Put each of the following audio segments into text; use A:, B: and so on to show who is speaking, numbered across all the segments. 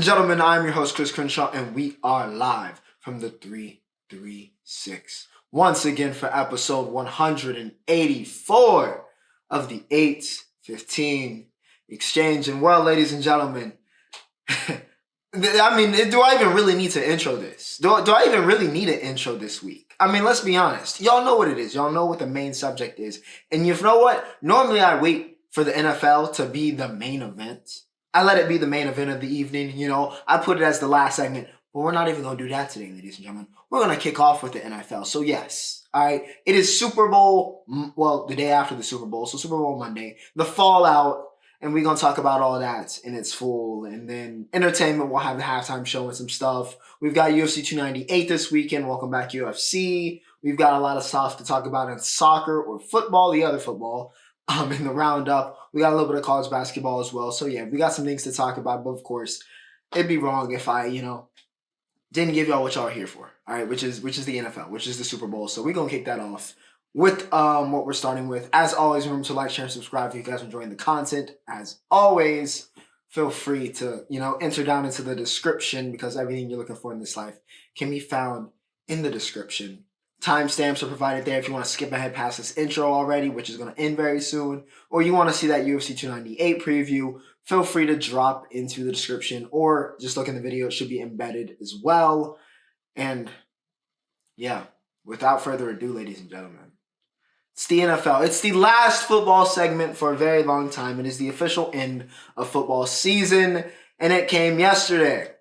A: gentlemen, I'm your host, Chris Crenshaw, and we are live from the 336. Once again for episode 184 of the 815 Exchange. And well, ladies and gentlemen, I mean, do I even really need to intro this? Do I even really need an intro this week? I mean, let's be honest. Y'all know what it is. Y'all know what the main subject is. And you know what? Normally I wait for the NFL to be the main event. I let it be the main event of the evening, you know. I put it as the last segment. But we're not even going to do that today, ladies and gentlemen. We're going to kick off with the NFL. So yes, all right. It is Super Bowl, well, the day after the Super Bowl. So Super Bowl Monday. The fallout. And we're going to talk about all that in its full. And then entertainment, we'll have the halftime show and some stuff. We've got UFC 298 this weekend. Welcome back, UFC. We've got a lot of stuff to talk about in soccer or football, the other football, in the Roundup. We got a little bit of college basketball as well. So, yeah, we got some things to talk about. But, of course, it'd be wrong if I, didn't give y'all what y'all are here for, all right, which is the NFL, which is the Super Bowl. So we're going to kick that off with what we're starting with. As always, remember to like, share, and subscribe if you guys are enjoying the content. As always, feel free to, enter down into the description because everything you're looking for in this life can be found in the description. Timestamps are provided there if you want to skip ahead past this intro already, which is going to end very soon, or you want to see that UFC 298 preview, feel free to drop into the description or just look in the video. It should be embedded as well. And yeah, without further ado, ladies and gentlemen, it's the NFL. It's the last football segment for a very long time. It is the official end of football season, and it came yesterday.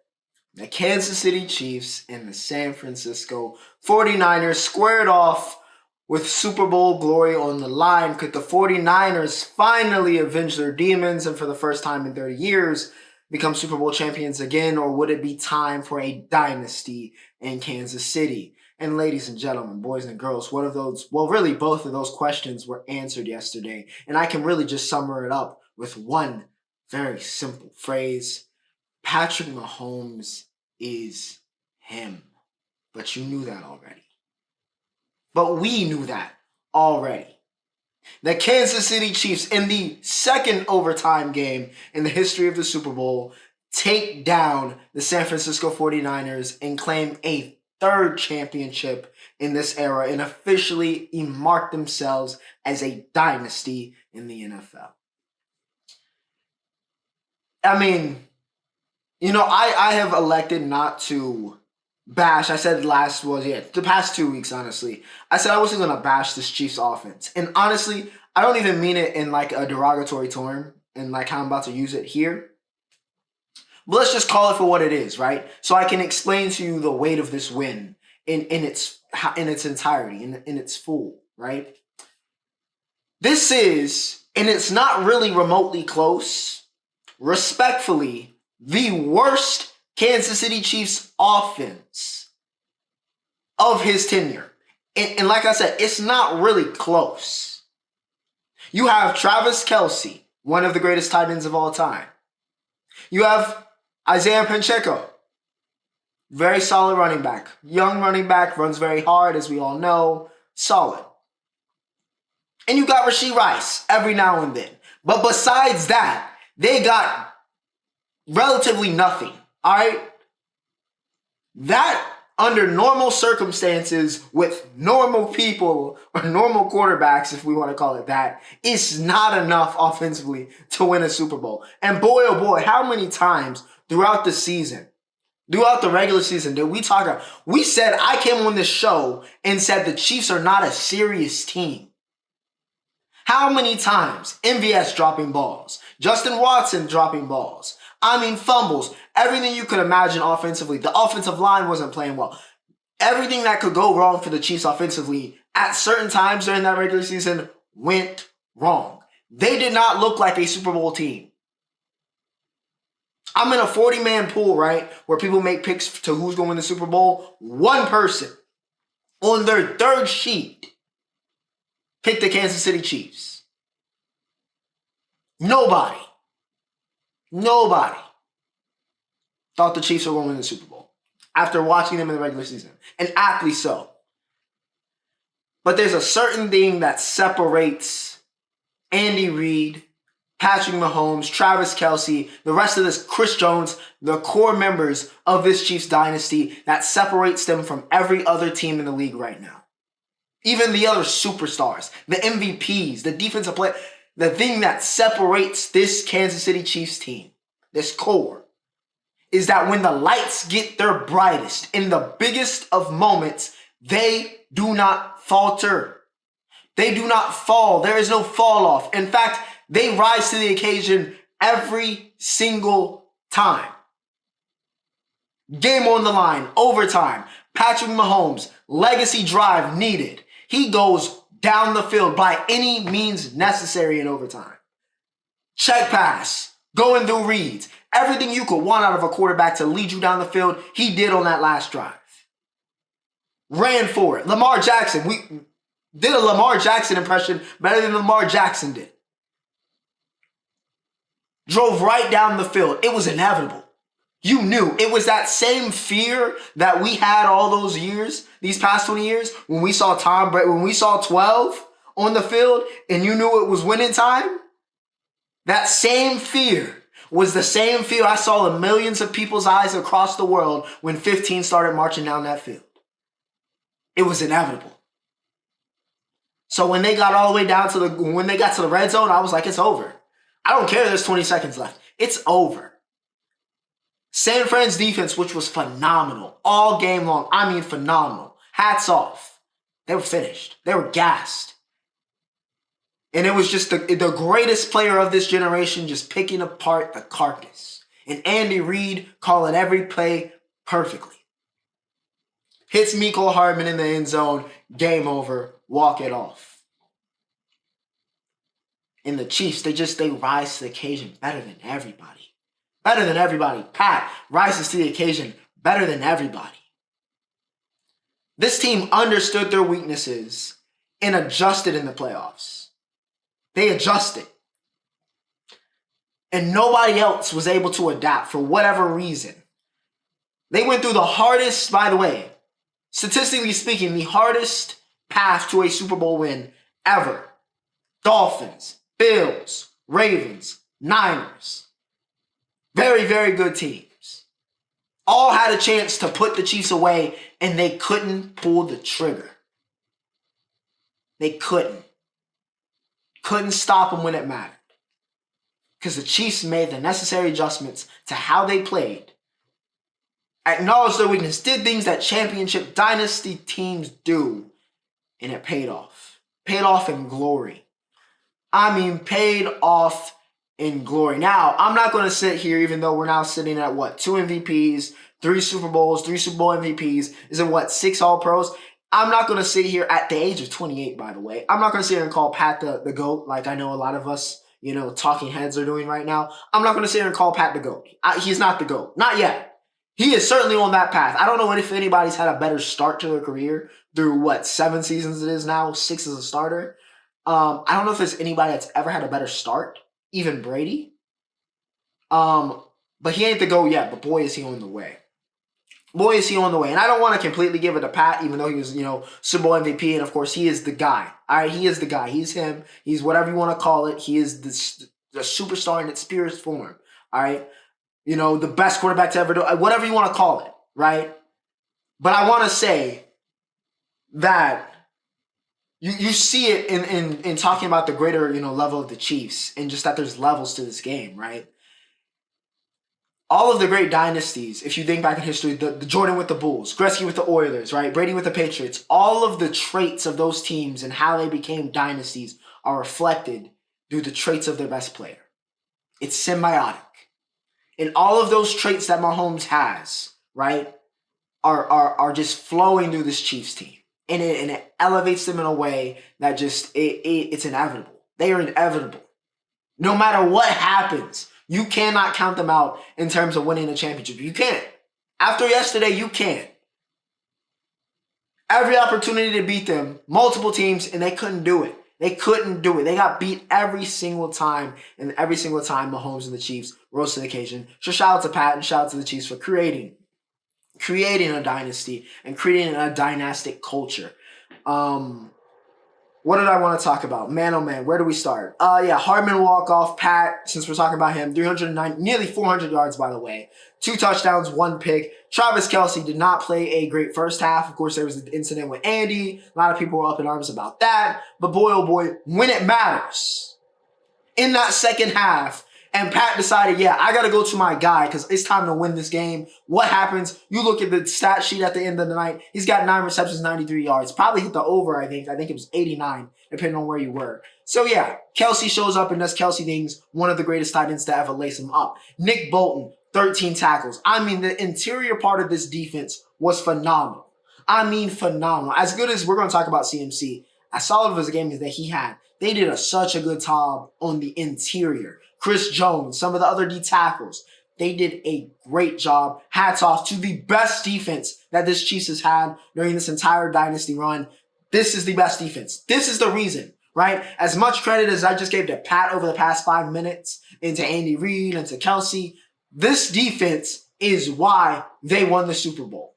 A: The Kansas City Chiefs and the San Francisco 49ers squared off with Super Bowl glory on the line. Could the 49ers finally avenge their demons and for the first time in 30 years become Super Bowl champions again? Or would it be time for a dynasty in Kansas City? And ladies and gentlemen, boys and girls, really both of those questions were answered yesterday. And I can really just sum it up with one very simple phrase. Patrick Mahomes is him. But you knew that already. But we knew that already. The Kansas City Chiefs, in the second overtime game in the history of the Super Bowl, take down the San Francisco 49ers and claim a third championship in this era and officially mark themselves as a dynasty in the NFL. I mean, I have elected not to bash. I said the past 2 weeks, honestly. I said I wasn't going to bash this Chiefs offense. And honestly, I don't even mean it in like a derogatory term and like how I'm about to use it here. But let's just call it for what it is, right? So I can explain to you the weight of this win in its entirety, in its full, right? This is, and it's not really remotely close, respectfully, the worst Kansas City Chiefs offense of his tenure. And like I said, it's not really close. You have Travis Kelce, one of the greatest tight ends of all time. You have Isaiah Pacheco, very solid running back. Young running back, runs very hard, as we all know. Solid. And you got Rashee Rice every now and then. But besides that, they got relatively nothing. All right? That, under normal circumstances, with normal people, or normal quarterbacks, if we want to call it that, is not enough offensively to win a Super Bowl. And boy, oh boy, how many times throughout the season, throughout the regular season, did we talk about, we said, I came on this show and said the Chiefs are not a serious team. How many times? MVS dropping balls. Justin Watson dropping balls. Fumbles. Everything you could imagine offensively. The offensive line wasn't playing well. Everything that could go wrong for the Chiefs offensively at certain times during that regular season went wrong. They did not look like a Super Bowl team. I'm in a 40-man pool, right, where people make picks to who's going to win the Super Bowl. One person on their third sheet picked the Kansas City Chiefs. Nobody thought the Chiefs were going to win the Super Bowl after watching them in the regular season, and aptly so. But there's a certain thing that separates Andy Reid Patrick Mahomes, Travis Kelce, the rest of this, Chris Jones, the core members of this Chiefs dynasty that separates them from every other team in the league right now. Even the other superstars, the MVPs, the defensive play, the thing that separates this Kansas City Chiefs team, this core, is that when the lights get their brightest, in the biggest of moments, they do not falter. They do not fall. There is no fall off. In fact, they rise to the occasion every single time. Game on the line, overtime. Patrick Mahomes, legacy drive needed. He goes down the field by any means necessary in overtime. Check pass, going through reads. Everything you could want out of a quarterback to lead you down the field, he did on that last drive. Ran for it. Lamar Jackson, we did a Lamar Jackson impression better than Lamar Jackson did. Drove right down the field. It was inevitable. You knew. It was that same fear that we had all those years, these past 20 years, when we saw Tom Brady, when we saw 12 on the field and you knew it was winning time. That same fear was the same fear I saw in millions of people's eyes across the world when 15 started marching down that field. It was inevitable. So when they got all the way down to when they got to the red zone, I was like, it's over. I don't care there's 20 seconds left. It's over. San Fran's defense, which was phenomenal all game long. I mean, phenomenal. Hats off. They were finished. They were gassed. And it was just the greatest player of this generation just picking apart the carcass. And Andy Reid calling every play perfectly. Hits Mecole Hardman in the end zone. Game over. Walk it off. And the Chiefs, they rise to the occasion better than everybody. Better than everybody. Pat rises to the occasion better than everybody. This team understood their weaknesses and adjusted in the playoffs. They adjusted. And nobody else was able to adapt for whatever reason. They went through the hardest, by the way, statistically speaking, the hardest path to a Super Bowl win ever. Dolphins, Bills, Ravens, Niners. Very, very good teams. All had a chance to put the Chiefs away, and they couldn't pull the trigger. They couldn't. Couldn't stop them when it mattered. Because the Chiefs made the necessary adjustments to how they played, acknowledged their weakness, did things that championship dynasty teams do, and it paid off. Paid off in glory. I mean, paid off in glory. Now, I'm not going to sit here, even though we're now sitting at, 2 MVPs, 3 Super Bowls, 3 Super Bowl MVPs, is it 6 All-Pros? I'm not going to sit here at the age of 28, by the way. I'm not going to sit here and call Pat the GOAT, like I know a lot of us, talking heads are doing right now. I'm not going to sit here and call Pat the GOAT. He's not the GOAT. Not yet. He is certainly on that path. I don't know if anybody's had a better start to their career through 7 seasons it is now, 6 as a starter. I don't know if there's anybody that's ever had a better start, even Brady. But he ain't the GOAT yet, but boy, is he on the way. Boy, is he on the way. And I don't want to completely give it to Pat, even though he was, Super Bowl MVP. And, of course, he is the guy. All right, he is the guy. He's him. He's whatever you want to call it. He is the superstar in its purest form. All right? The best quarterback to ever do it. Whatever you want to call it, right? But I want to say that you see it in talking about the greater, level of the Chiefs and just that there's levels to this game, right? All of the great dynasties, if you think back in history, the Jordan with the Bulls, Gretzky with the Oilers, right? Brady with the Patriots, all of the traits of those teams and how they became dynasties are reflected through the traits of their best player. It's symbiotic. And all of those traits that Mahomes has, right, are just flowing through this Chiefs team. And it elevates them in a way that just, it's inevitable. They are inevitable. No matter what happens, you cannot count them out in terms of winning a championship. You can't. After yesterday, you can't. Every opportunity to beat them, multiple teams, and they couldn't do it. They couldn't do it. They got beat every single time, and every single time Mahomes and the Chiefs rose to the occasion. So shout out to Pat and shout out to the Chiefs for creating a dynasty and creating a dynastic culture. What did I want to talk about? Man, oh man, where do we start? Yeah, Hardman walk-off, Pat, since we're talking about him, 309, nearly 400 yards, by the way. 2 touchdowns, 1 pick. Travis Kelce did not play a great first half. Of course, there was the incident with Andy. A lot of people were up in arms about that. But boy, oh boy, when it matters, in that second half, and Pat decided, yeah, I got to go to my guy because it's time to win this game. What happens? You look at the stat sheet at the end of the night. He's got 9 receptions, 93 yards. Probably hit the over, I think. I think it was 89, depending on where you were. So, yeah, Kelce shows up and does Kelce things. One of the greatest tight ends to ever lace him up. Nick Bolton, 13 tackles. I mean, the interior part of this defense was phenomenal. I mean, phenomenal. As good as we're going to talk about CMC, as solid as a game as that he had, they did such a good job on the interior. Chris Jones, some of the other D tackles, they did a great job. Hats off to the best defense that this Chiefs has had during this entire Dynasty run. This is the best defense. This is the reason, right? As much credit as I just gave to Pat over the past 5 minutes, and to Andy Reid and to Kelce, this defense is why they won the Super Bowl.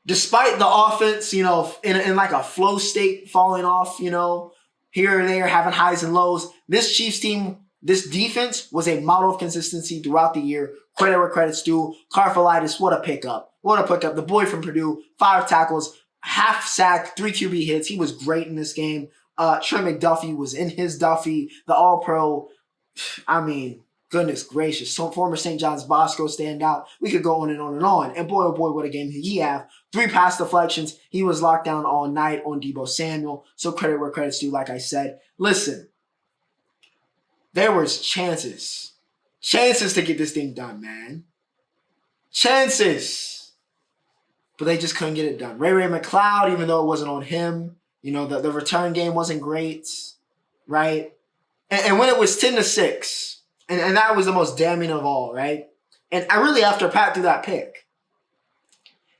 A: Despite the offense, in like a flow state falling off, here or there, having highs and lows, this Chiefs team, this defense was a model of consistency throughout the year. Credit where credit's due. Karfalitis, what a pickup. What a pickup. The boy from Purdue, 5 tackles, half sack, 3 QB hits. He was great in this game. Trey McDuffie was in his Duffy, the All-Pro. I mean, goodness gracious. Some former St. John's Bosco stand out. We could go on and on and on. And boy, oh boy, what a game he had. 3 pass deflections. He was locked down all night on Deebo Samuel. So credit where credit's due, like I said. Listen, there was chances to get this thing done, man. Chances. But they just couldn't get it done. Ray McCloud, even though it wasn't on him, the return game wasn't great, right? And when it was 10-6, and that was the most damning of all, right? And I really, after Pat threw that pick,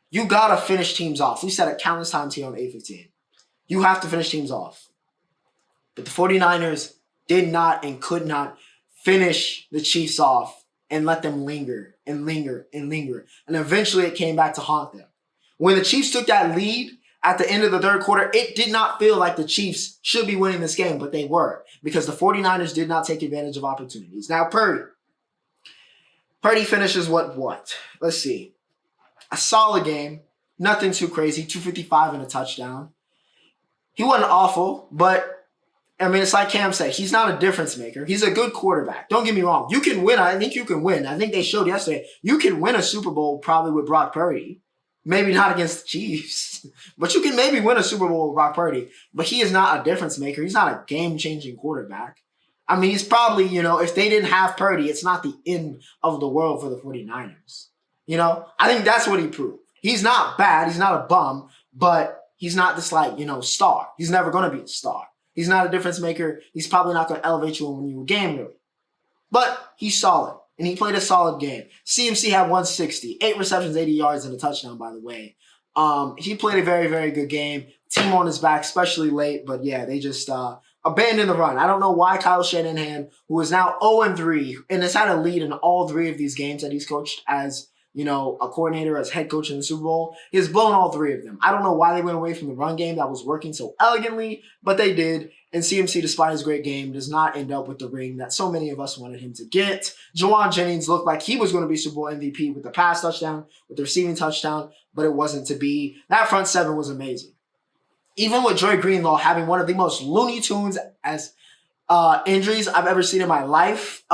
A: you got to finish teams off. We said it countless times here on 815. You have to finish teams off. But the 49ers did not and could not finish the Chiefs off and let them linger and linger and linger. And eventually it came back to haunt them. When the Chiefs took that lead at the end of the third quarter, it did not feel like the Chiefs should be winning this game, but they were, because the 49ers did not take advantage of opportunities. Now, Purdy finishes what? Let's see. A solid game. Nothing too crazy. 255 and a touchdown. He wasn't awful, but I mean, it's like Cam said, he's not a difference maker. He's a good quarterback. Don't get me wrong. You can win. I think you can win. I think they showed yesterday. You can win a Super Bowl probably with Brock Purdy. Maybe not against the Chiefs, but you can maybe win a Super Bowl with Brock Purdy. But he is not a difference maker. He's not a game-changing quarterback. I mean, he's probably, if they didn't have Purdy, it's not the end of the world for the 49ers. I think that's what he proved. He's not bad. He's not a bum, but he's not this star. He's never going to be a star. He's not a difference maker. He's probably not going to elevate you when you game, really. But he's solid, and he played a solid game. CMC had 160, 8 receptions, 80 yards, and a touchdown, by the way. He played a very, very good game. Team on his back, especially late. But, yeah, they just abandoned the run. I don't know why Kyle Shanahan, who is now 0-3 and has had a lead in all 3 of these games that he's coached as a coordinator, as head coach in the Super Bowl. He has blown all 3 of them. I don't know why they went away from the run game that was working so elegantly, but they did. And CMC, despite his great game, does not end up with the ring that so many of us wanted him to get. Juwan Jennings looked like he was going to be Super Bowl MVP with the pass touchdown, with the receiving touchdown, but it wasn't to be. That front 7 was amazing. Even with Dre Greenlaw having one of the most Looney Tunes as injuries I've ever seen in my life,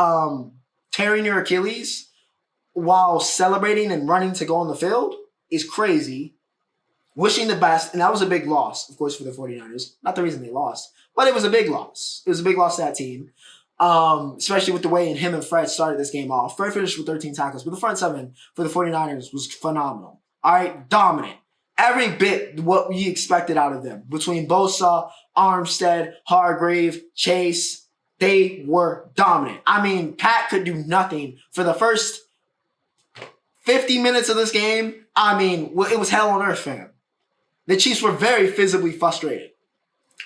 A: tearing your Achilles while celebrating and running to go on the field is crazy. Wishing the best, and that was a big loss, of course, for the 49ers. Not the reason they lost, but it was a big loss. It was a big loss to that team, especially with the way him and Fred started this game off. Fred finished with 13 tackles, but the front 7 for the 49ers was phenomenal. All right, dominant. Every bit what we expected out of them. Between Bosa, Armstead, Hargrave, Chase, they were dominant. I mean, Pat could do nothing for the first 50 minutes of this game. I mean, it was hell on earth, fam. The Chiefs were very visibly frustrated.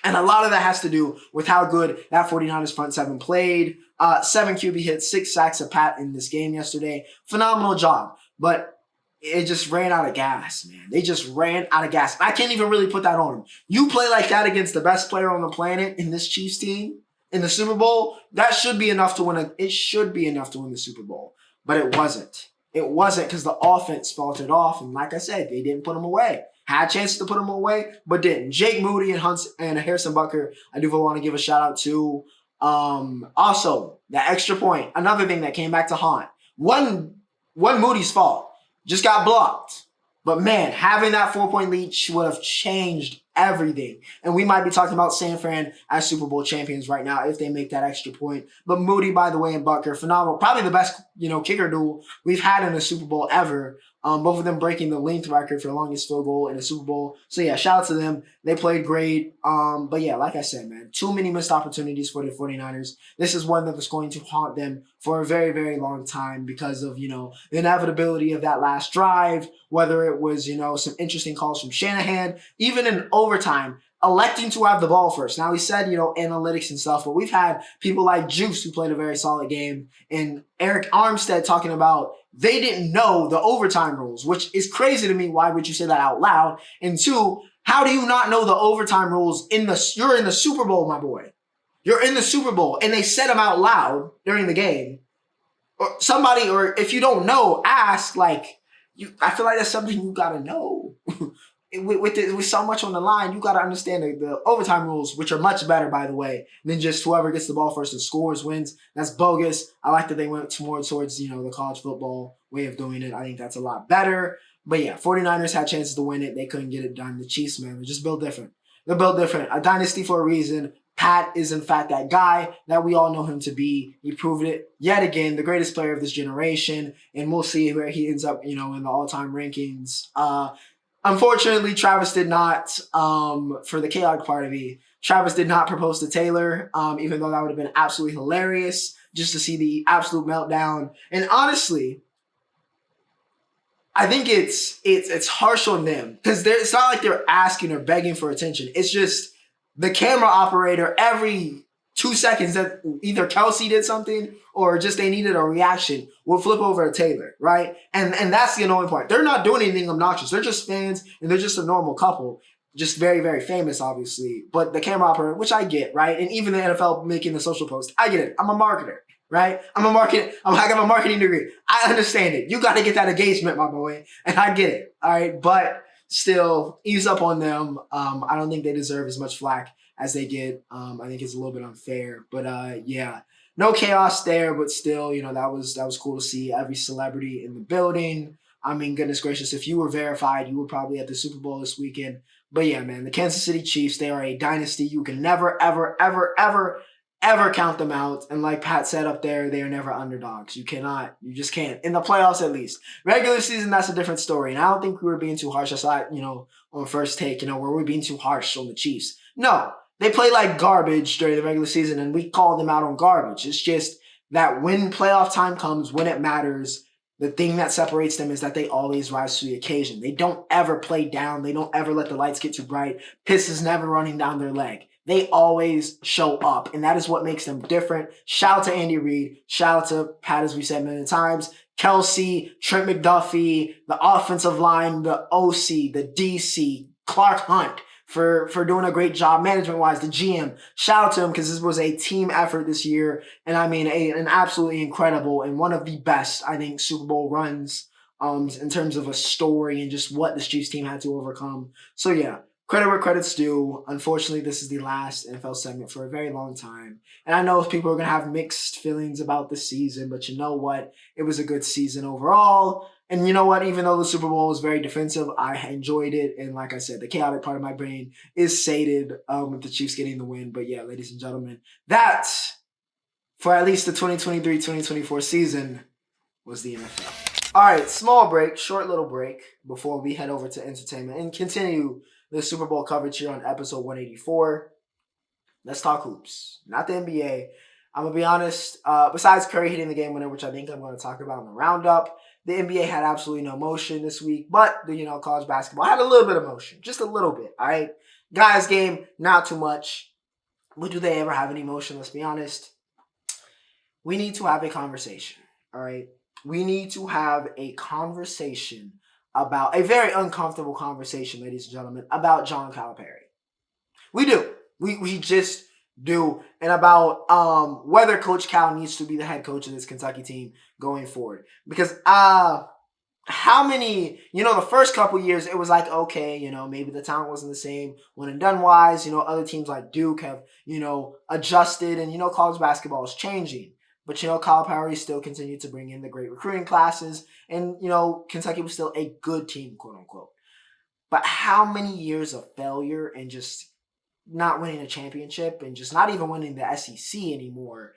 A: And a lot of that has to do with how good that 49ers front 7 played. 7 QB hits, 6 sacks of Pat in this game yesterday. Phenomenal job. But it just ran out of gas, man. They just ran out of gas. I can't even really put that on them. You play like that against the best player on the planet in this Chiefs team in the Super Bowl, that should be enough to win it should be enough to win the Super Bowl. But it wasn't. It wasn't because the offense faltered off. And like I said, they didn't put them away. Had chances to put them away, but didn't. Jake Moody and Harrison Butker, I do want to give a shout out to. Also, the extra point, another thing that came back to haunt. One Moody's fault. Just got blocked. But man, having that 4-point lead would have changed everything. And we might be talking about San Fran as Super Bowl champions right now if they make that extra point. But Moody, by the way, and Butker, phenomenal. Probably the best, kicker duel we've had in a Super Bowl ever. Both of them breaking the length record for the longest field goal in a Super Bowl. So yeah, shout out to them. They played great. But yeah, like I said, man, too many missed opportunities for the 49ers. This is one that was going to haunt them for a very, very long time because of, the inevitability of that last drive, whether it was, some interesting calls from Shanahan, even in overtime, electing to have the ball first. Now, he said, analytics and stuff, but we've had people like Juice who played a very solid game and Eric Armstead talking about they didn't know the overtime rules, which is crazy to me. Why would you say that out loud? And two, how do you not know the overtime rules you're in the Super Bowl, my boy. You're in the Super Bowl, and they said them out loud during the game. Or somebody, or if you don't know, ask, I feel like that's something you gotta know. With so much on the line, you got to understand the overtime rules, which are much better, by the way, than just whoever gets the ball first and scores wins. That's bogus. I like that they went more towards, the college football way of doing it. I think that's a lot better. But yeah, 49ers had chances to win it. They couldn't get it done. The Chiefs, man, they're just built different. They're built different. A dynasty for a reason. Pat is, in fact, that guy that we all know him to be. He proved it yet again, the greatest player of this generation. And we'll see where he ends up, in the all-time rankings. Unfortunately, Travis did not, for the chaotic part of me, Travis did not propose to Taylor, even though that would have been absolutely hilarious just to see the absolute meltdown. And honestly, I think it's harsh on them because it's not like they're asking or begging for attention. It's just the camera operator every 2 seconds that either Kelsey did something or just they needed a reaction will flip over to Taylor, right? And that's the annoying part. They're not doing anything obnoxious. They're just fans and they're just a normal couple. Just very, very famous, obviously. But the camera operator, which I get, right? And even the NFL making the social post, I get it. I'm a marketer, right? I have a marketing degree. I understand it. You got to get that engagement, my boy. And I get it, all right? But still, ease up on them. I don't think they deserve as much flack as they get. I think it's a little bit unfair. But yeah, no chaos there, but still, that was cool to see every celebrity in the building. I mean, goodness gracious, if you were verified, you were probably at the Super Bowl this weekend. But yeah, man, the Kansas City Chiefs, they are a dynasty. You can never, ever, ever, ever, ever count them out. And like Pat said up there, they are never underdogs. You just can't. In the playoffs, at least. Regular season, that's a different story. And I don't think we were being too harsh aside, on first take, where we're being too harsh on the Chiefs. No, they play like garbage during the regular season, and we call them out on garbage. It's just that when playoff time comes, when it matters, the thing that separates them is that they always rise to the occasion. They don't ever play down. They don't ever let the lights get too bright. Piss is never running down their leg. They always show up, and that is what makes them different. Shout out to Andy Reid. Shout out to Pat, as we said many times. Kelsey, Trent McDuffie, the offensive line, the OC, the DC, Clark Hunt, for doing a great job management-wise, the GM. Shout out to him because this was a team effort this year. And I mean, an absolutely incredible and one of the best, I think, Super Bowl runs in terms of a story and just what this Chiefs team had to overcome. So yeah, credit where credit's due. Unfortunately, this is the last NFL segment for a very long time. And I know people are going to have mixed feelings about the season, but you know what? It was a good season overall. And you know what? Even though the Super Bowl was very defensive, I enjoyed it. And like I said, the chaotic part of my brain is sated with the Chiefs getting the win. But yeah, ladies and gentlemen, that, for at least the 2023-2024 season, was the NFL. All right, small break, short little break before we head over to entertainment and continue the Super Bowl coverage here on episode 184. Let's talk hoops, not the NBA. I'm going to be honest, besides Curry hitting the game winner, which I think I'm going to talk about in the roundup, the NBA had absolutely no motion this week, but the college basketball had a little bit of motion, just a little bit, all right? Guys game, not too much. But do they ever have any motion? Let's be honest. We need to have a conversation, all right? We need to have a conversation about a very uncomfortable conversation, ladies and gentlemen, about John Calipari. We do. We just do. And about whether Coach Cal needs to be the head coach of this Kentucky team going forward. Because how many, the first couple years, it was like, okay, maybe the talent wasn't the same. When and done wise, other teams like Duke have, adjusted, and, college basketball is changing. But, Calipari still continued to bring in the great recruiting classes, and, Kentucky was still a good team, quote unquote. But how many years of failure and just not winning a championship and just not even winning the SEC anymore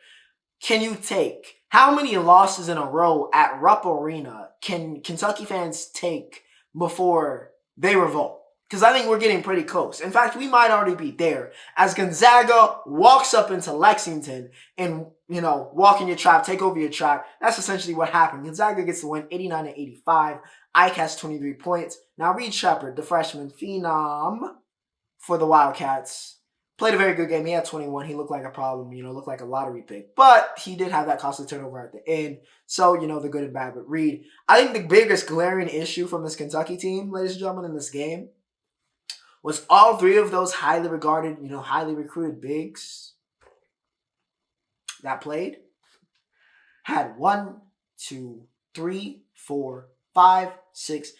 A: can you take? How many losses in a row at Rupp Arena can Kentucky fans take before they revolt? Because I think we're getting pretty close. In fact, we might already be there as Gonzaga walks up into Lexington and, walk in your trap, take over your trap. That's essentially what happened. Gonzaga gets the win 89-85. Ike has 23 points. Now Reed Sheppard, the freshman phenom for the Wildcats, played a very good game. He had 21. He looked like a problem, looked like a lottery pick. But he did have that costly turnover at the end. So, the good and bad. But Reed, I think the biggest glaring issue from this Kentucky team, ladies and gentlemen, in this game was all three of those highly regarded, highly recruited bigs that played had 1, 2, 3, 4, 5, 6,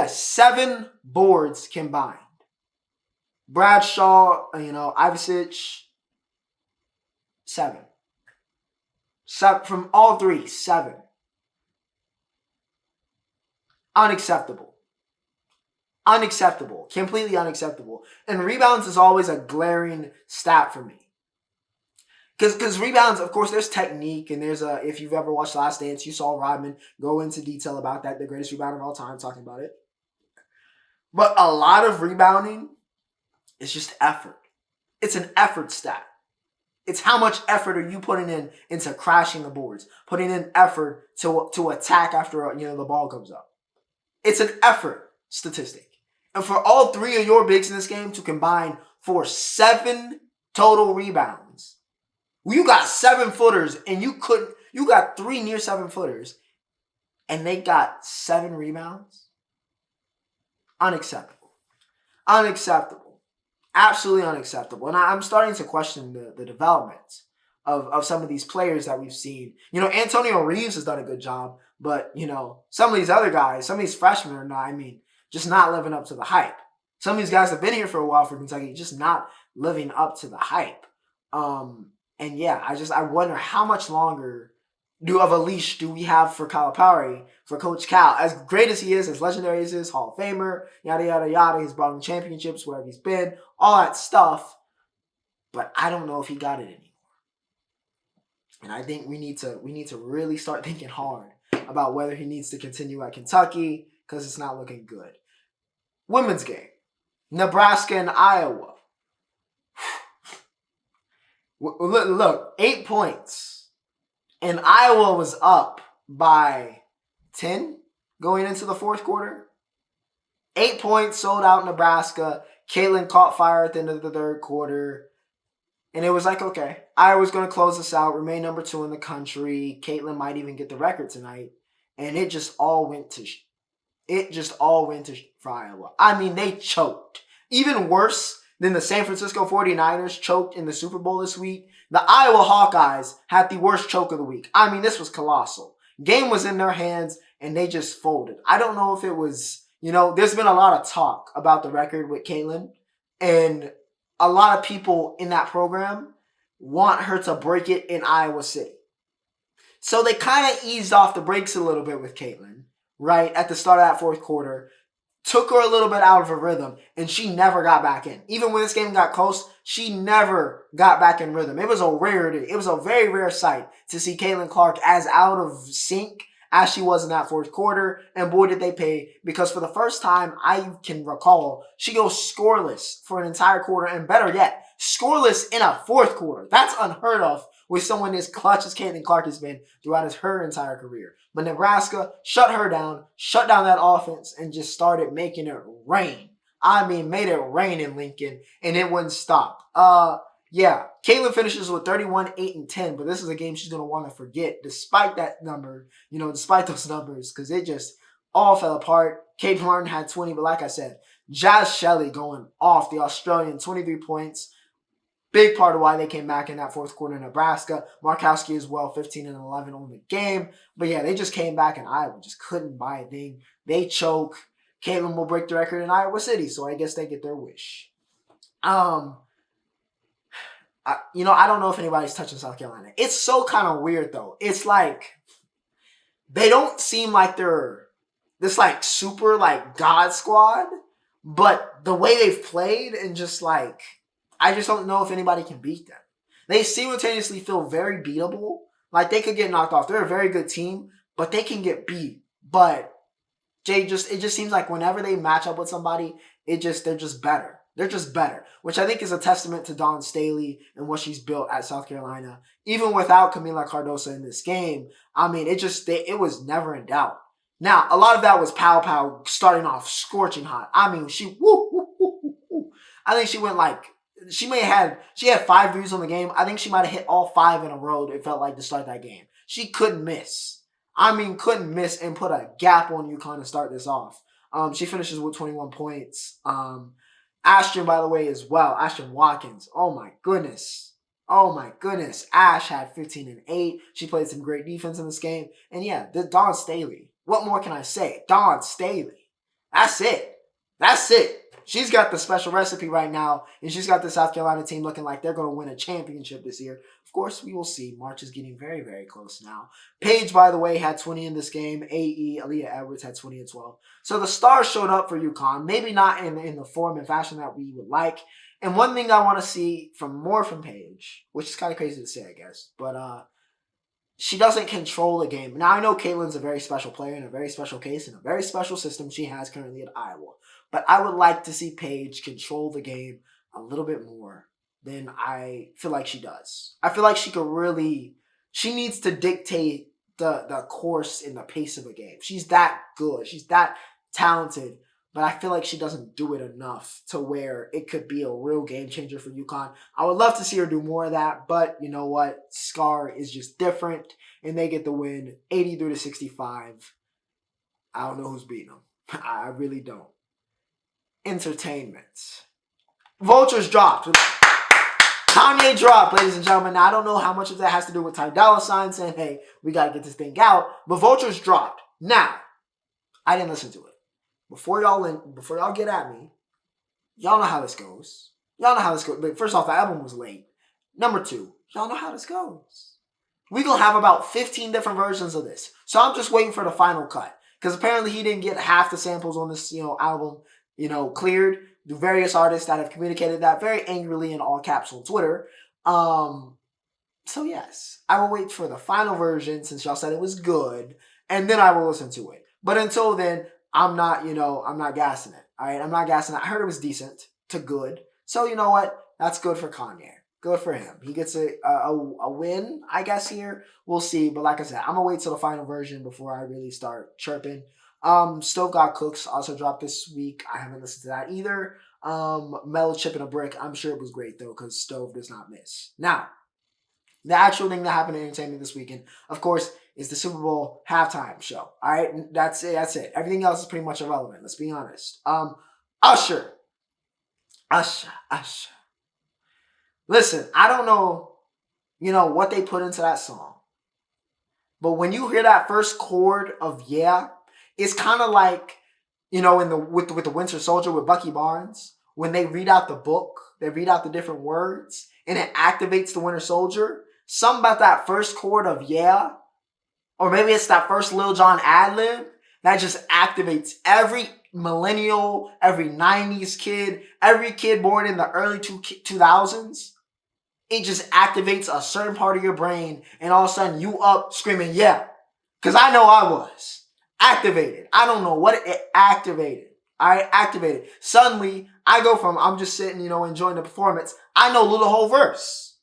A: 7 boards combined. Bradshaw, Ivisic, 7. From all three, 7. Unacceptable. Unacceptable. Completely unacceptable. And rebounds is always a glaring stat for me. Because rebounds, of course, there's technique, and there's if you've ever watched Last Dance, you saw Rodman go into detail about that, the greatest rebounder of all time, talking about it. But a lot of rebounding, it's just effort. It's an effort stat. It's how much effort are you putting in into crashing the boards, putting in effort to attack after the ball comes up. It's an effort statistic. And for all three of your bigs in this game to combine for 7 total rebounds, you got 7-footers and you got 3 near 7-footers, and they got 7 rebounds. Unacceptable. Unacceptable. Absolutely unacceptable. And I'm starting to question the development of some of these players that we've seen. Antonio Reeves has done a good job, but, some of these other guys, some of these freshmen are not, just not living up to the hype. Some of these guys have been here for a while for Kentucky, just not living up to the hype. And yeah, I wonder how much longer of a leash do we have for Calipari, for Coach Cal? As great as he is, as legendary as he is, Hall of Famer, yada, yada, yada. He's brought in championships, wherever he's been, all that stuff. But I don't know if he got it anymore. And I think we need to really start thinking hard about whether he needs to continue at Kentucky, because it's not looking good. Women's game. Nebraska and Iowa. Look, 8 points. And Iowa was up by 10 going into the fourth quarter. 8 points, sold out Nebraska. Caitlin caught fire at the end of the third quarter. And it was like, okay, Iowa's going to close this out, remain number 2 in the country. Caitlin might even get the record tonight. And it just all went to for Iowa. They choked. Even worse than the San Francisco 49ers choked in the Super Bowl this week, the Iowa Hawkeyes had the worst choke of the week. This was colossal. Game was in their hands, and they just folded. I don't know if it was, there's been a lot of talk about the record with Caitlin, and a lot of people in that program want her to break it in Iowa City. So they kind of eased off the brakes a little bit with Caitlin, right, at the start of that fourth quarter. Took her a little bit out of her rhythm, and she never got back in. Even when this game got close, she never got back in rhythm. It was a rarity. It was a very rare sight to see Caitlin Clark as out of sync as she was in that fourth quarter. And boy, did they pay, because for the first time I can recall, she goes scoreless for an entire quarter, and better yet, scoreless in a fourth quarter. That's unheard of with someone as clutch as Caitlin Clark has been throughout her entire career. But Nebraska shut her down, shut down that offense, and just started making it rain. Made it rain in Lincoln, and it wouldn't stop. Caitlin finishes with 31, 8, and 10, but this is a game she's going to want to forget, despite that number, despite those numbers, because it just all fell apart. Kate Martin had 20, but like I said, Jazz Shelley going off, the Australian, 23 points. Big part of why they came back in that fourth quarter in Nebraska. Markowski as well, 15 and 11 on the game. But yeah, they just came back and Iowa just couldn't buy a thing. They choke. Caitlin will break the record in Iowa City, so I guess they get their wish. I don't know if anybody's touching South Carolina. It's so kind of weird, though. It's like they don't seem like they're this like super like God squad, but the way they've played and just like I just don't know if anybody can beat them. They simultaneously feel very beatable. Like they could get knocked off. They're a very good team, but they can get beat. But it just seems like whenever they match up with somebody, they're just better. They're just better, which I think is a testament to Dawn Staley and what she's built at South Carolina. Even without Camila Cardoso in this game, I mean, it was never in doubt. Now, a lot of that was Pow Pow starting off scorching hot. I mean, I think she had 5 threes on the game. I think she might have hit all 5 in a row, it felt like, to start that game. She couldn't miss. Couldn't miss and put a gap on UConn to start this off. She finishes with 21 points. Ashton, by the way, as well. Ashton Watkins. Oh my goodness. Ash had 15 and 8. She played some great defense in this game. And yeah, the Dawn Staley. What more can I say? Dawn Staley. That's it. She's got the special recipe right now, and she's got the South Carolina team looking like they're going to win a championship this year. Of course, we will see. March is getting very, very close now. Paige, by the way, had 20 in this game. AE, Aaliyah Edwards, had 20 as well. So the stars showed up for UConn, maybe not in the form and fashion that we would like. And one thing I want to see more from Paige, which is kind of crazy to say, I guess, but she doesn't control the game. Now, I know Caitlin's a very special player in a very special case in a very special system she has currently at Iowa. But I would like to see Paige control the game a little bit more than I feel like she does. I feel like she needs to dictate the course and the pace of a game. She's that good. She's that talented. But I feel like she doesn't do it enough to where it could be a real game changer for UConn. I would love to see her do more of that, but you know what? Scar is just different, and they get the win 83-65. I don't know who's beating them. I really don't. Entertainment. Vultures dropped. Kanye dropped, ladies and gentlemen. Now, I don't know how much of that has to do with Ty Dolla $ign saying, hey, we got to get this thing out, but Vultures dropped. Now, I didn't listen to it. Before y'all get at me, y'all know how this goes. But first off, the album was late. Number 2, y'all know how this goes. We're going to have about 15 different versions of this. So I'm just waiting for the final cut. Because apparently he didn't get half the samples on this, album, cleared. The various artists that have communicated that very angrily in all caps on Twitter. So yes, I will wait for the final version since y'all said it was good. And then I will listen to it. But until then, I'm not gassing it. All right, I'm not gassing it. I heard it was decent to good. So you know what? That's good for Kanye. Good for him. He gets a win, I guess, here. We'll see. But like I said, I'm going to wait till the final version before I really start chirping. Stove Got Cooks also dropped this week. I haven't listened to that either. Mellow Chip and a Brick. I'm sure it was great, though, because Stove does not miss. Now, the actual thing that happened in entertainment this weekend, of course, is the Super Bowl halftime show. All right, that's it. Everything else is pretty much irrelevant. Let's be honest. Usher. Listen, I don't know, what they put into that song, but when you hear that first chord of "Yeah," it's kind of like, with the Winter Soldier with Bucky Barnes, when they read out the book, they read out the different words, and it activates the Winter Soldier. Something about that first chord of "Yeah." Or maybe it's that first Lil Jon ad-lib that just activates every millennial, every 90s kid, every kid born in the early 2000s. It just activates a certain part of your brain, and all of a sudden you up screaming, yeah. Because I know I was activated. I don't know what it activated. I activated. Suddenly, I go from I'm just sitting, enjoying the performance. I know the whole verse.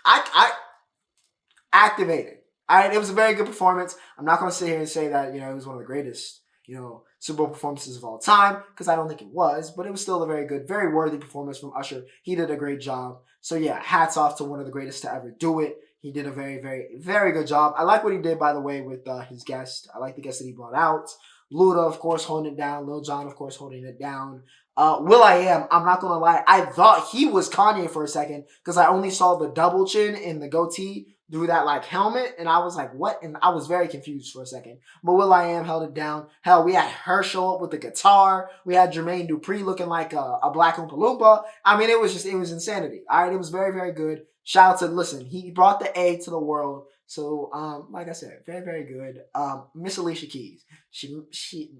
A: I activated. All right, it was a very good performance. I'm not going to sit here and say that, it was one of the greatest, Super Bowl performances of all time, because I don't think it was, but it was still a very good, very worthy performance from Usher. He did a great job. So yeah, hats off to one of the greatest to ever do it. He did a very, very, very good job. I like what he did, by the way, with his guest. I like the guest that he brought out. Luda, of course, holding it down. Lil Jon, of course, holding it down. will.i.am, I'm not gonna lie, I thought he was Kanye for a second because I only saw the double chin and the goatee through that like helmet, and I was like, what? And I was very confused for a second. But will.i.am held it down. Hell, we had her show up with the guitar. We had Jermaine Dupri looking like a black Oompa Loompa. I mean, it was insanity. All right, it was very, very good. Shout out to, listen, he brought the A to the world. So, like I said, very, very good. Miss Alicia Keys. She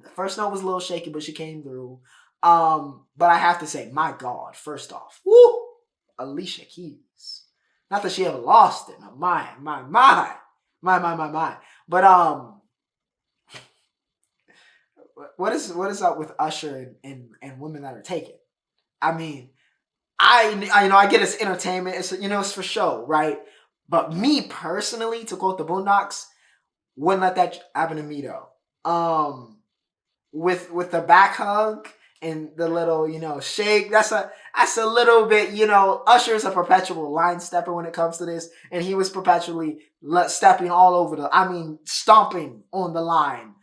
A: the first note was a little shaky, but she came through. But I have to say, my God, first off, woo, Alicia Keys. Not that she ever lost it. No, my. But what is up with Usher and women that are taken? I mean, I get it's entertainment. It's for show, right? But me personally, to quote the Boondocks, wouldn't let that happen to me though. With the back hug and the little shake, that's a little bit. Usher's a perpetual line stepper when it comes to this, and he was perpetually stepping all over stomping on the line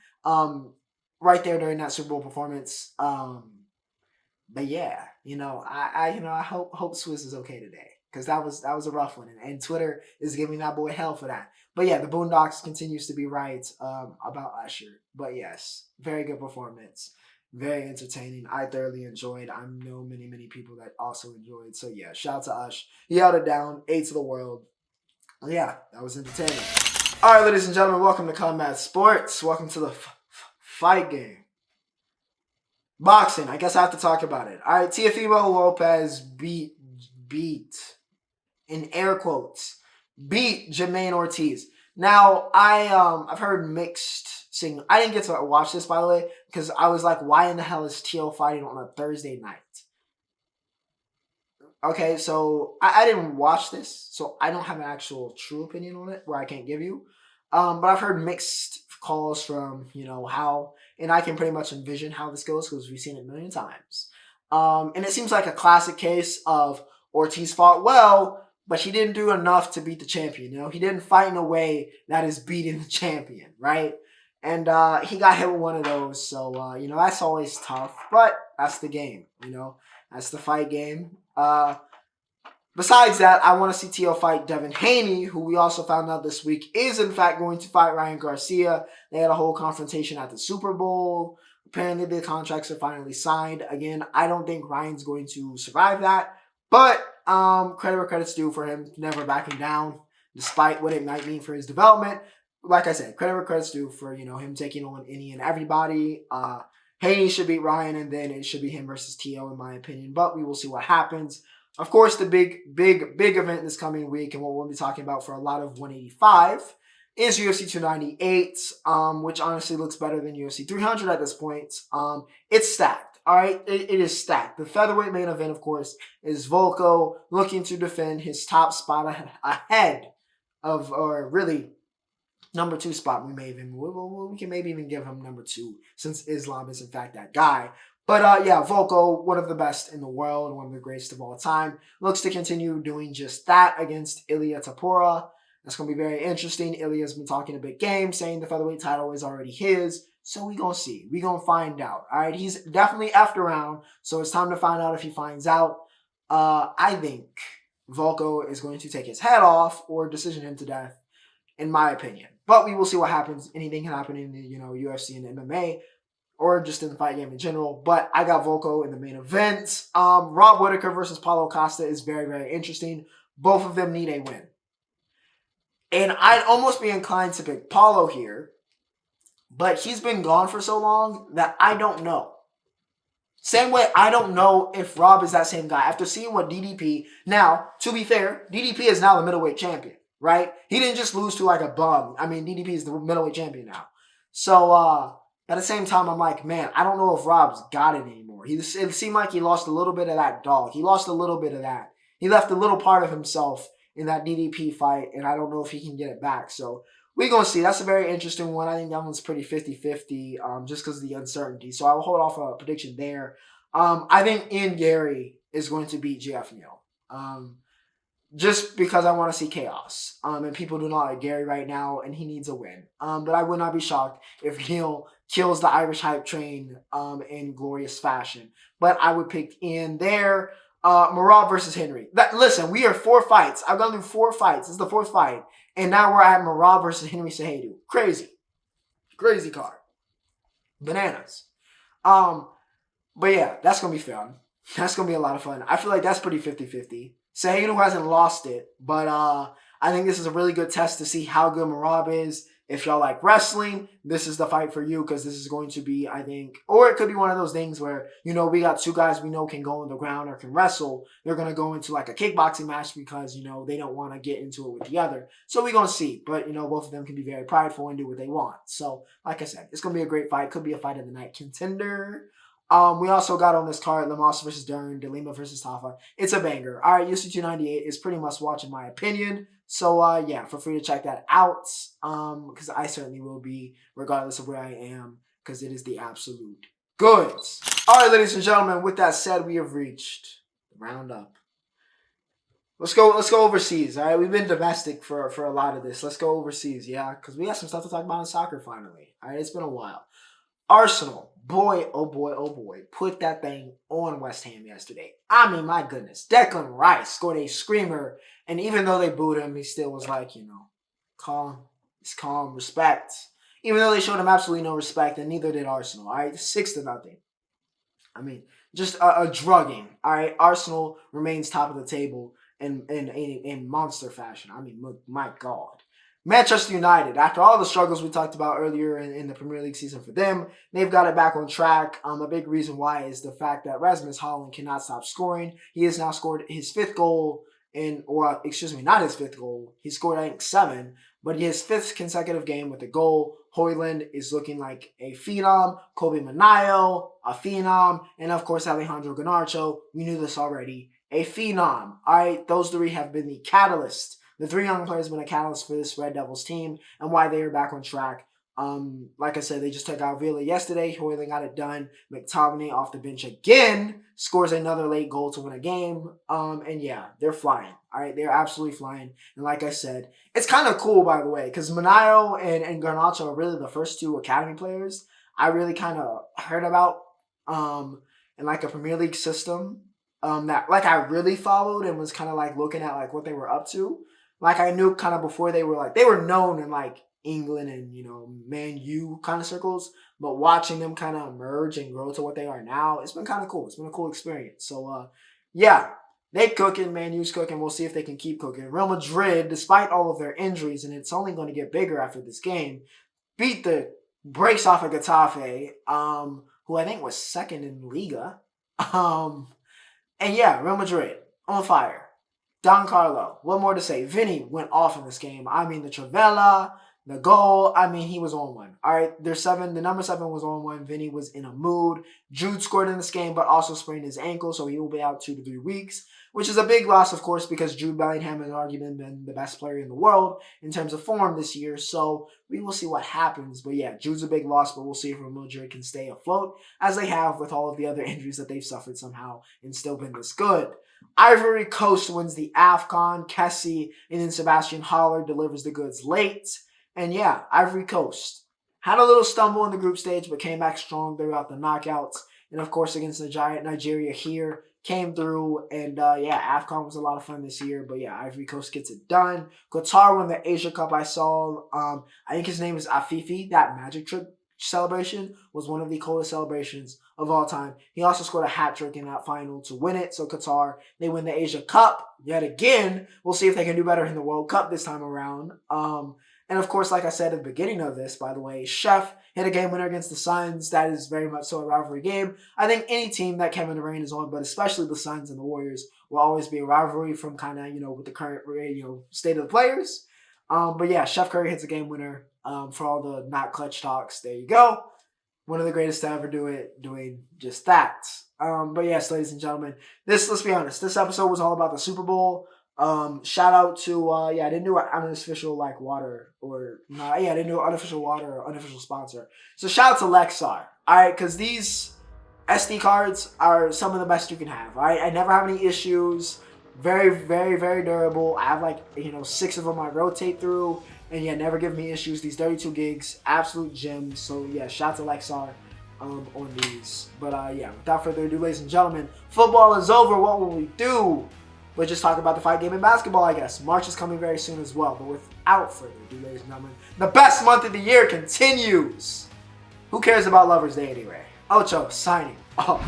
A: right there during that Super Bowl performance. But yeah, I hope Swiss is okay today because that was a rough one, and Twitter is giving that boy hell for that. But yeah, the Boondocks continues to be right about Usher. But yes, very good performance, very entertaining. I thoroughly enjoyed. I know many people that also enjoyed. So yeah, shout out to Ush. He held it down, A to the world. Yeah, that was entertaining. All right, ladies and gentlemen, welcome to Combat Sports. Welcome to the fight game. Boxing, I guess I have to talk about it. All right, Teofimo Lopez beat, in air quotes, beat Jermaine Ortiz. Now, I've heard mixed signals. I didn't get to watch this, by the way, because I was like, why in the hell is Teo fighting on a Thursday night? Okay, so I didn't watch this, so I don't have an actual true opinion on it where I can't give you. But I've heard mixed calls from, how, and I can pretty much envision how this goes because we've seen it a million times. And it seems like a classic case of Ortiz fought well, but he didn't do enough to beat the champion. He didn't fight in a way that is beating the champion, right? And he got hit with one of those, so that's always tough. But that's the game, that's the fight game. Besides that, I want to see Teo fight Devin Haney, who we also found out this week is in fact going to fight Ryan Garcia. They had a whole confrontation at the Super Bowl. Apparently the contracts are finally signed. Again, I don't think Ryan's going to survive that. But credit where credit's due for him never backing down, despite what it might mean for his development. Like I said, credit where credit's due for him taking on any and everybody. Haney should beat Ryan, and then it should be him versus Teo, in my opinion. But we will see what happens. Of course, the big event this coming week, and what we'll be talking about for a lot of 185, is UFC 298, which honestly looks better than UFC 300 at this point. It's stacked, all right? It is stacked. The featherweight main event, of course, is Volko looking to defend his top spot ahead of, or really, number 2 spot. We can maybe even give him number 2 since Islam is in fact that guy. But yeah, Volko, one of the best in the world, one of the greatest of all time, looks to continue doing just that against Ilia Topuria. That's going to be very interesting. Ilia's been talking a big game, saying the featherweight title is already his. So we going to see. We going to find out. All right, he's definitely effed around, so it's time to find out if he finds out. I think Volko is going to take his head off or decision him to death, in my opinion. But we will see what happens. Anything can happen in the UFC and MMA. Or just in the fight game in general. But I got Volko in the main event. Rob Whittaker versus Paulo Costa is very, very interesting. Both of them need a win. And I'd almost be inclined to pick Paulo here. But he's been gone for so long that I don't know. Same way, I don't know if Rob is that same guy. After seeing what DDP... Now, to be fair, DDP is now the middleweight champion, right? He didn't just lose to like a bum. I mean, DDP is the middleweight champion now. So, at the same time, I'm like, man, I don't know if Rob's got it anymore. It seemed like he lost a little bit of that dog. He lost a little bit of that. He left a little part of himself in that DDP fight, and I don't know if he can get it back. So we're going to see. That's a very interesting one. I think that one's pretty 50-50 just because of the uncertainty. So I will hold off a prediction there. I think Ian Gary is going to beat Jeff Neal. just because I want to see chaos. And people do not like Gary right now, and he needs a win. But I would not be shocked if Neil kills the Irish hype train in glorious fashion. But I would pick Ian there. Marab versus Henry. Listen, we are 4 fights. I've gone through 4 fights. This is the 4th fight. And now we're at Marab versus Henry Cejudo. Crazy. Crazy card. Bananas. Um, but yeah, that's going to be fun. That's going to be a lot of fun. I feel like that's pretty 50-50. Cejudo hasn't lost it, but I think this is a really good test to see how good Marab is. If y'all like wrestling, this is the fight for you because this is going to be, I think, or it could be one of those things where, we got 2 guys we know can go on the ground or can wrestle. They're going to go into like a kickboxing match because, they don't want to get into it with the other. So we're going to see. But, both of them can be very prideful and do what they want. So, like I said, it's going to be a great fight. Could be a fight of the night contender. We also got on this card Lemos versus Dern, DeLima versus Tafa. It's a banger. All right, UC 298 is pretty much watch in my opinion. So yeah, feel free to check that out. Because I certainly will be, regardless of where I am, because it is the absolute goods. All right, ladies and gentlemen. With that said, we have reached the roundup. Let's go overseas. All right, we've been domestic for a lot of this. Let's go overseas, yeah, because we got some stuff to talk about in soccer finally. All right, it's been a while. Arsenal, boy, oh boy, put that thing on West Ham yesterday. I mean, my goodness. Declan Rice scored a screamer, and even though they booed him, he still was like, calm. He's calm, respect. Even though they showed him absolutely no respect, and neither did Arsenal, all right? 6-0. I mean, just a drugging, all right? Arsenal remains top of the table in monster fashion. I mean, my God. Manchester United, after all the struggles we talked about earlier in the Premier League season for them, they've got it back on track. A big reason why is the fact that Rasmus Haaland cannot stop scoring. He has now scored his 5th goal not his 5th goal. He scored, I think, 7, but his 5th consecutive game with a goal. Højlund is looking like a phenom. Kobe Manayo, a phenom. And, of course, Alejandro Garnacho. We knew this already. A phenom. All right, those 3 have been the catalyst. The 3 young players have been a catalyst for this Red Devils team and why they are back on track. Like I said, they just took out Villa yesterday. Højlund got it done. McTominay off the bench again scores another late goal to win a game. And yeah, they're flying. All right, they're absolutely flying. And like I said, it's kind of cool, by the way, because Manayo and Garnacho are really the first 2 academy players I really kind of heard about in like a Premier League system that like I really followed and was kind of like looking at like what they were up to. Like I knew kind of before they were known in like England and Man U kind of circles, but watching them kind of emerge and grow to what they are now, it's been kind of cool. It's been a cool experience. So yeah, they cooking, Man U's cooking. We'll see if they can keep cooking. Real Madrid, despite all of their injuries, and it's only going to get bigger after this game, beat the brakes off of Getafe, who I think was 2nd in Liga. And yeah, Real Madrid on fire. Don Carlo, what more to say? Vinny went off in this game. I mean, the Travella, the goal, I mean, he was on one. All right, the number 7 was on one. Vinny was in a mood. Jude scored in this game, but also sprained his ankle, so he will be out 2 to 3 weeks, which is a big loss, of course, because Jude Bellingham has arguably been the best player in the world in terms of form this year, so we will see what happens. But yeah, Jude's a big loss, but we'll see if Real Madrid can stay afloat, as they have with all of the other injuries that they've suffered somehow and still been this good. Ivory Coast wins the AFCON. Kessie and then Sebastian Haller delivers the goods late. And yeah, Ivory Coast had a little stumble in the group stage, but came back strong throughout the knockouts. And of course, against Nigeria here, came through. And yeah, AFCON was a lot of fun this year. But yeah, Ivory Coast gets it done. Qatar won the Asia Cup. I saw, I think his name is Afifi. That magic trick celebration was one of the coolest celebrations of all time. He also scored a hat trick in that final to win it. So Qatar, they win the Asia Cup yet again. We'll see if they can do better in the World Cup this time around. And of course, like I said at the beginning of this, by the way, Chef hit a game winner against the Suns. That is very much so a rivalry game. I think any team that Kevin Durant is on, but especially the Suns and the Warriors, will always be a rivalry from kind of, with the current, state of the players. But yeah, Chef Curry hits a game winner for all the not clutch talks. There you go. One of the greatest to ever do it, doing just that. But yes, ladies and gentlemen, let's be honest, this episode was all about the Super Bowl. Shout out to, I didn't do an unofficial water I didn't do an unofficial water or unofficial sponsor. So shout out to Lexar, alright, because these SD cards are some of the best you can have, alright? I never have any issues.
B: Very, very, very durable. I have like, 6 of them I rotate through. And yeah, never give me issues. These 32 gigs, absolute gems. So yeah, shout to Lexar on these. But yeah, without further ado, ladies and gentlemen, football is over. What will we do? We'll just talk about the fight game in basketball, I guess. March is coming very soon as well. But without further ado, ladies and gentlemen, the best month of the year continues. Who cares about Lover's Day anyway? Ocho signing off.